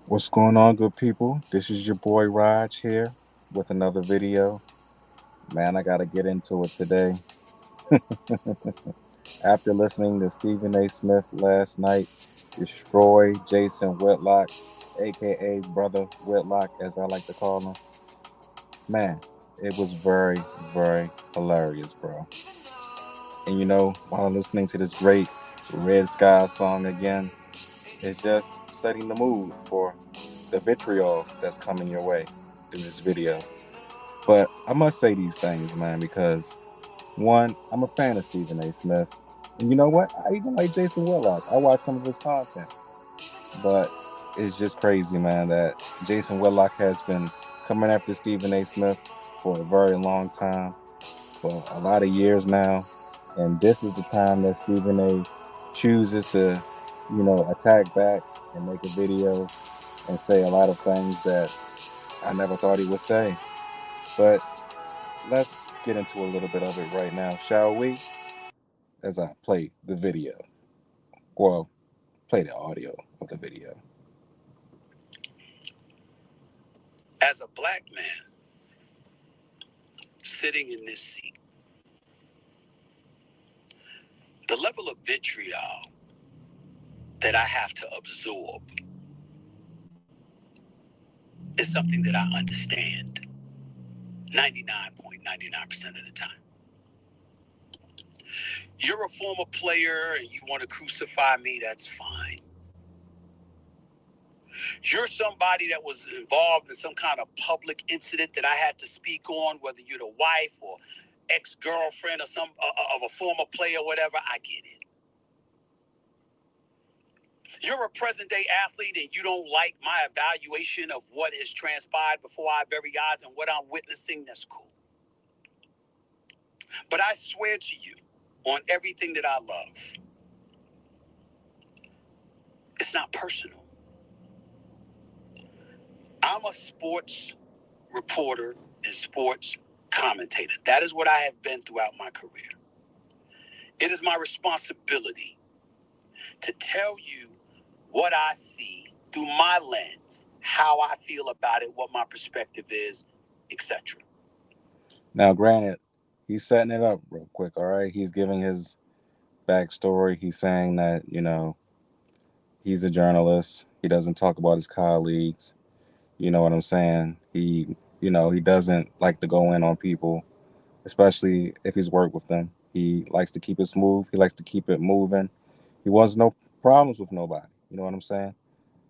What's going on, good people? This is your boy Raj here with another video. Man, I gotta get into it today. After listening to Stephen A. Smith last night destroy Jason Whitlock, aka Brother Whitlock, as I like to call him, man, it was very, very hilarious, bro. And while listening to this great Red Sky song again, it's just setting the mood for the vitriol that's coming your way through this video. But I must say these things, man, because one, I'm a fan of Stephen A. Smith. And you know what? I even like Jason Whitlock. I watch some of his content. But it's just crazy, man, that Jason Whitlock has been coming after Stephen A. Smith for a very long time, for a lot of years now. And this is the time that Stephen A. chooses to, attack back and make a video and say a lot of things that I never thought he would say. But let's get into a little bit of it right now, shall we? As I play the video. Well, play the audio of the video. As a black man sitting in this seat, the level of vitriol that I have to absorb is something that I understand 99.99% of the time. You're a former player and you want to crucify me, that's fine. You're somebody that was involved in some kind of public incident that I had to speak on, whether you're the wife or ex-girlfriend or some of a former player, whatever, I get it. You're a present day athlete and you don't like my evaluation of what has transpired before our very eyes and what I'm witnessing, that's cool. But I swear to you, on everything that I love, it's not personal. I'm a sports reporter and sports commentator. That is what I have been throughout my career. It is my responsibility to tell you what I see through my lens, how I feel about it, what my perspective is, etc. Now, granted, he's setting it up real quick, all right? He's giving his backstory. He's saying that, he's a journalist. He doesn't talk about his colleagues. You know what I'm saying? He doesn't like to go in on people, especially if he's worked with them. He likes to keep it smooth. He likes to keep it moving. He wants no problems with nobody. You know what I'm saying?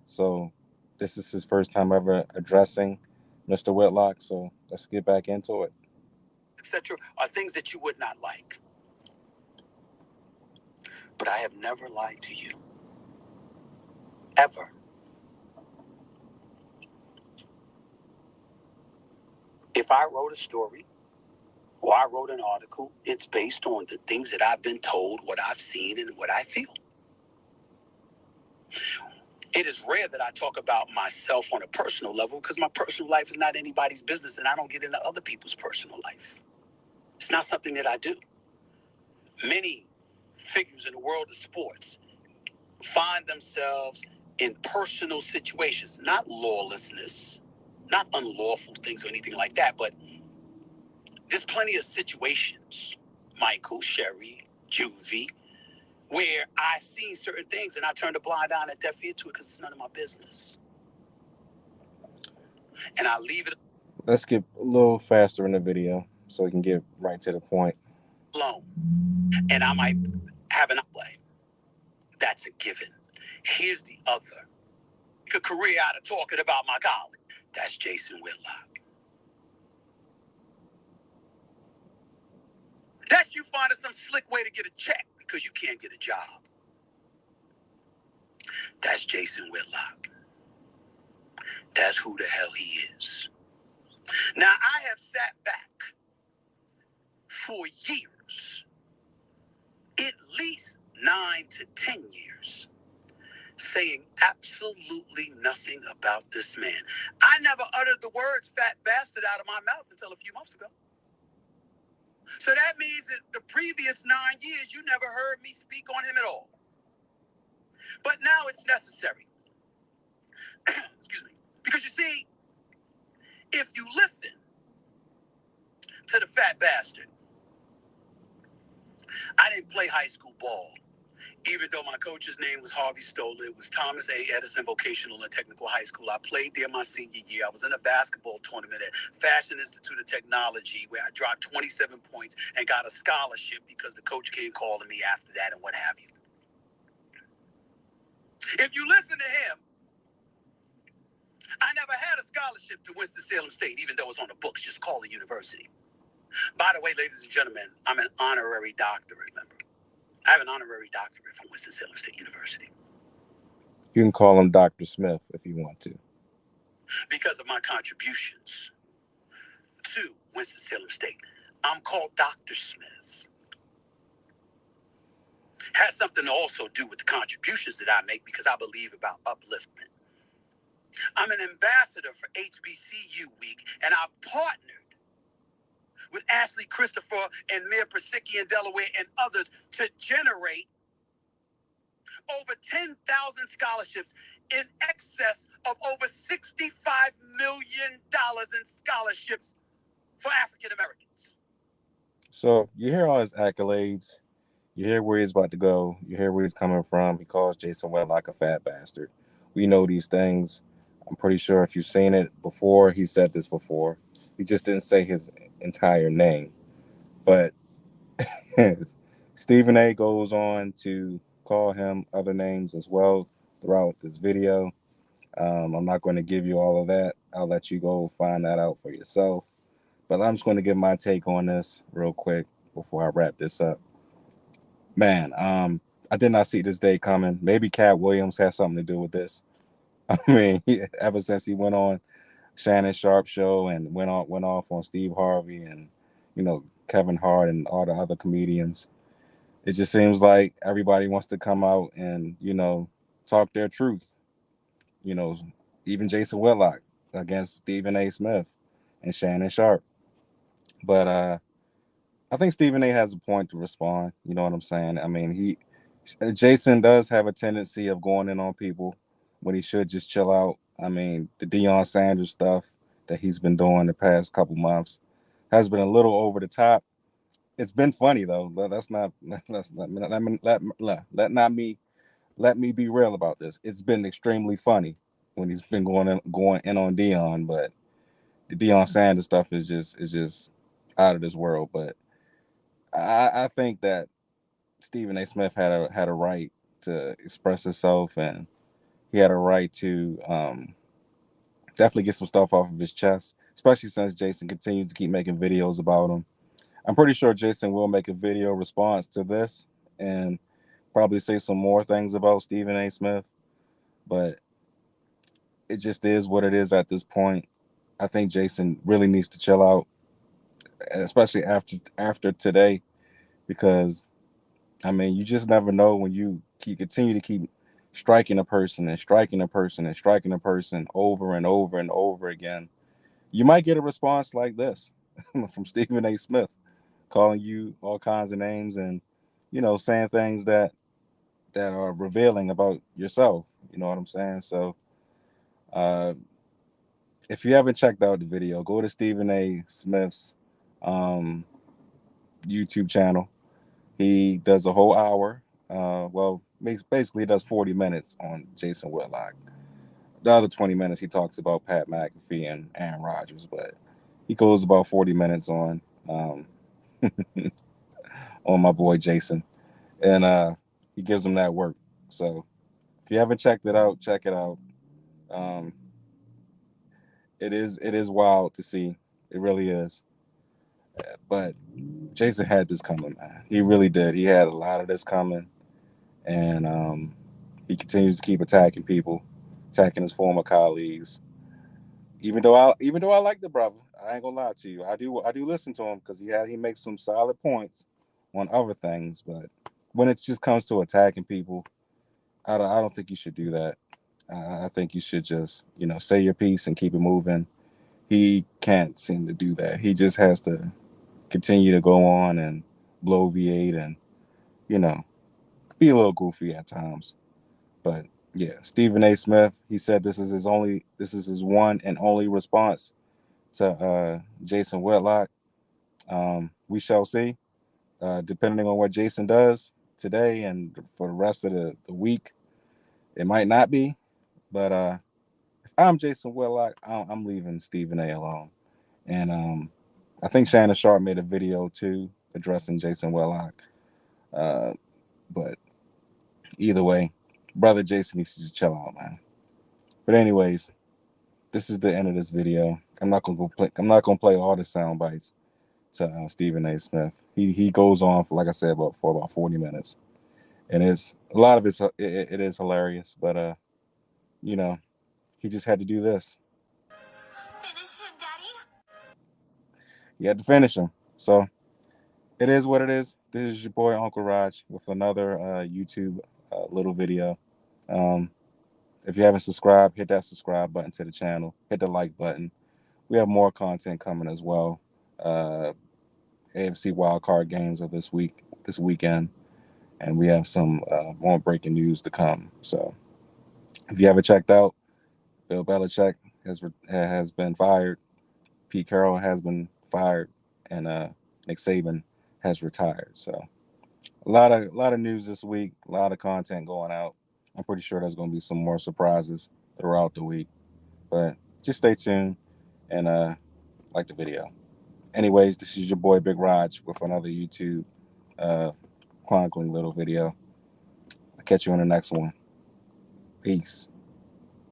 So this is his first time ever addressing Mr. Whitlock. So let's get back into it. etc., are things that you would not like. But I have never lied to you. Ever. If I wrote a story or I wrote an article, it's based on the things that I've been told, what I've seen, and what I feel. It is rare that I talk about myself on a personal level because my personal life is not anybody's business and I don't get into other people's personal life. It's not something that I do. Many figures in the world of sports find themselves in personal situations, not lawlessness, not unlawful things or anything like that, but there's plenty of situations, Michael, Sherry, Juvie, where I see certain things and I turn a blind eye and a deaf ear to it because it's none of my business. And I leave it Let's get a little faster in the video so we can get right to the point. alone. And I might have an outplay. That's a given. Here's the other. A career out of talking about my colleague. That's Jason Whitlock. That's you finding some slick way to get a check because you can't get a job. That's Jason Whitlock. That's who the hell he is. Now, I have sat back for years, at least 9 to 10 years, saying absolutely nothing about this man. I never uttered the words fat bastard out of my mouth until a few months ago. So that means that the previous 9 years, you never heard me speak on him at all. But now it's necessary. Excuse me. Because you see, if you listen to the fat bastard, I didn't play high school ball. Even though my coach's name was Harvey Stoller, it was Thomas A. Edison Vocational and Technical High School. I played there my senior year. I was in a basketball tournament at Fashion Institute of Technology where I dropped 27 points and got a scholarship because the coach came calling me after that and what have you. If you listen to him, I never had a scholarship to Winston-Salem State, even though it's on the books. Just call the university. By the way, ladies and gentlemen, I'm an honorary doctorate member. I have an honorary doctorate from Winston-Salem State University. You can call him Dr. Smith if you want to. Because of my contributions to Winston-Salem State, I'm called Dr. Smith. Has something to also do with the contributions that I make because I believe about upliftment. I'm an ambassador for HBCU Week, and I've partnered with Ashley Christopher and Mayor Persicki in Delaware and others to generate over 10,000 scholarships in excess of over $65 million in scholarships for African Americans. So you hear all his accolades. You hear where he's about to go. You hear where he's coming from. He calls Jason Whitlock a fat bastard. We know these things. I'm pretty sure if you've seen it before, he said this before. He just didn't say his entire name. But Stephen A goes on to call him other names as well throughout this video. I'm not going to give you all of that. I'll let you go find that out for yourself. But I'm just going to give my take on this real quick before I wrap this up. Man, I did not see this day coming. Maybe Cat Williams has something to do with this. I mean, ever since he went on Shannon Sharp show and went off on Steve Harvey and Kevin Hart and all the other comedians, it just seems like everybody wants to come out and talk their truth. You know, even Jason Whitlock against Stephen A. Smith and Shannon Sharp. But I think Stephen A. has a point to respond. You know what I'm saying? I mean, Jason does have a tendency of going in on people when he should just chill out. I mean, the Deion Sanders stuff that he's been doing the past couple months has been a little over the top. It's been funny though. Let's not let me be real about this. It's been extremely funny when he's been going in on Deion, but the Deion Sanders stuff is just out of this world. But I think that Stephen A. Smith had a right to express himself, and he had a right to definitely get some stuff off of his chest, especially since Jason continues to keep making videos about him. I'm pretty sure Jason will make a video response to this and probably say some more things about Stephen A. Smith, but it just is what it is at this point. I think Jason really needs to chill out, especially after today, because I mean, you just never know when you continue to keep striking a person and striking a person and striking a person over and over and over again. You might get a response like this from Stephen A. Smith, calling you all kinds of names and saying things that are revealing about yourself. You know what I'm saying? So, uh, if you haven't checked out the video, go to Stephen A. Smith's um, YouTube channel. He does a whole hour. Well, basically, he does 40 minutes on Jason Whitlock. The other 20 minutes, he talks about Pat McAfee and Aaron Rodgers, but he goes about 40 minutes um, on my boy Jason, and he gives him that work. So if you haven't checked it out, check it out. Um, it is wild to see. It really is. But Jason had this coming, man. He really did. He had a lot of this coming, and he continues to keep attacking people, attacking his former colleagues. Even though I like the brother, I ain't gonna lie to you. I do listen to him because he makes some solid points on other things, but when it just comes to attacking people, I don't think you should do that. I think you should just say your piece and keep it moving. He can't seem to do that. He just has to continue to go on and bloviate and you know be a little goofy at times. But Yeah, Stephen A. Smith. He said this is his one and only response to Jason Whitlock. We shall see. Depending on what Jason does today and for the rest of the week, it might not be. But if I'm Jason Whitlock, I'm leaving Stephen A. alone. And I think Shannon Sharp made a video too addressing Jason Whitlock. Uh, but either way, brother Jason needs to just chill out, man. But anyways, this is the end of this video. I'm not gonna play all the sound bites to Stephen A. Smith. He goes on for, like I said, about 40 minutes, and it's a lot of it is hilarious. But you know, he just had to do this. Finish him, Daddy. He had to finish him. So it is what it is. This is your boy Uncle Raj with another YouTube little video. Um, if you haven't subscribed, hit that subscribe button to the channel. Hit the like button. We have more content coming as well. Uh, AFC wildcard games of this weekend, and we have some more breaking news to come. So if you haven't checked out, Bill Belichick has been fired. Pete Carroll has been fired, and Nick Saban has retired. So a lot of news this week, a lot of content going out. I'm pretty sure there's going to be some more surprises throughout the week, but just stay tuned and like the video. Anyways, this is your boy Big Raj with another YouTube uh, chronicling little video. I'll catch you in the next one. Peace.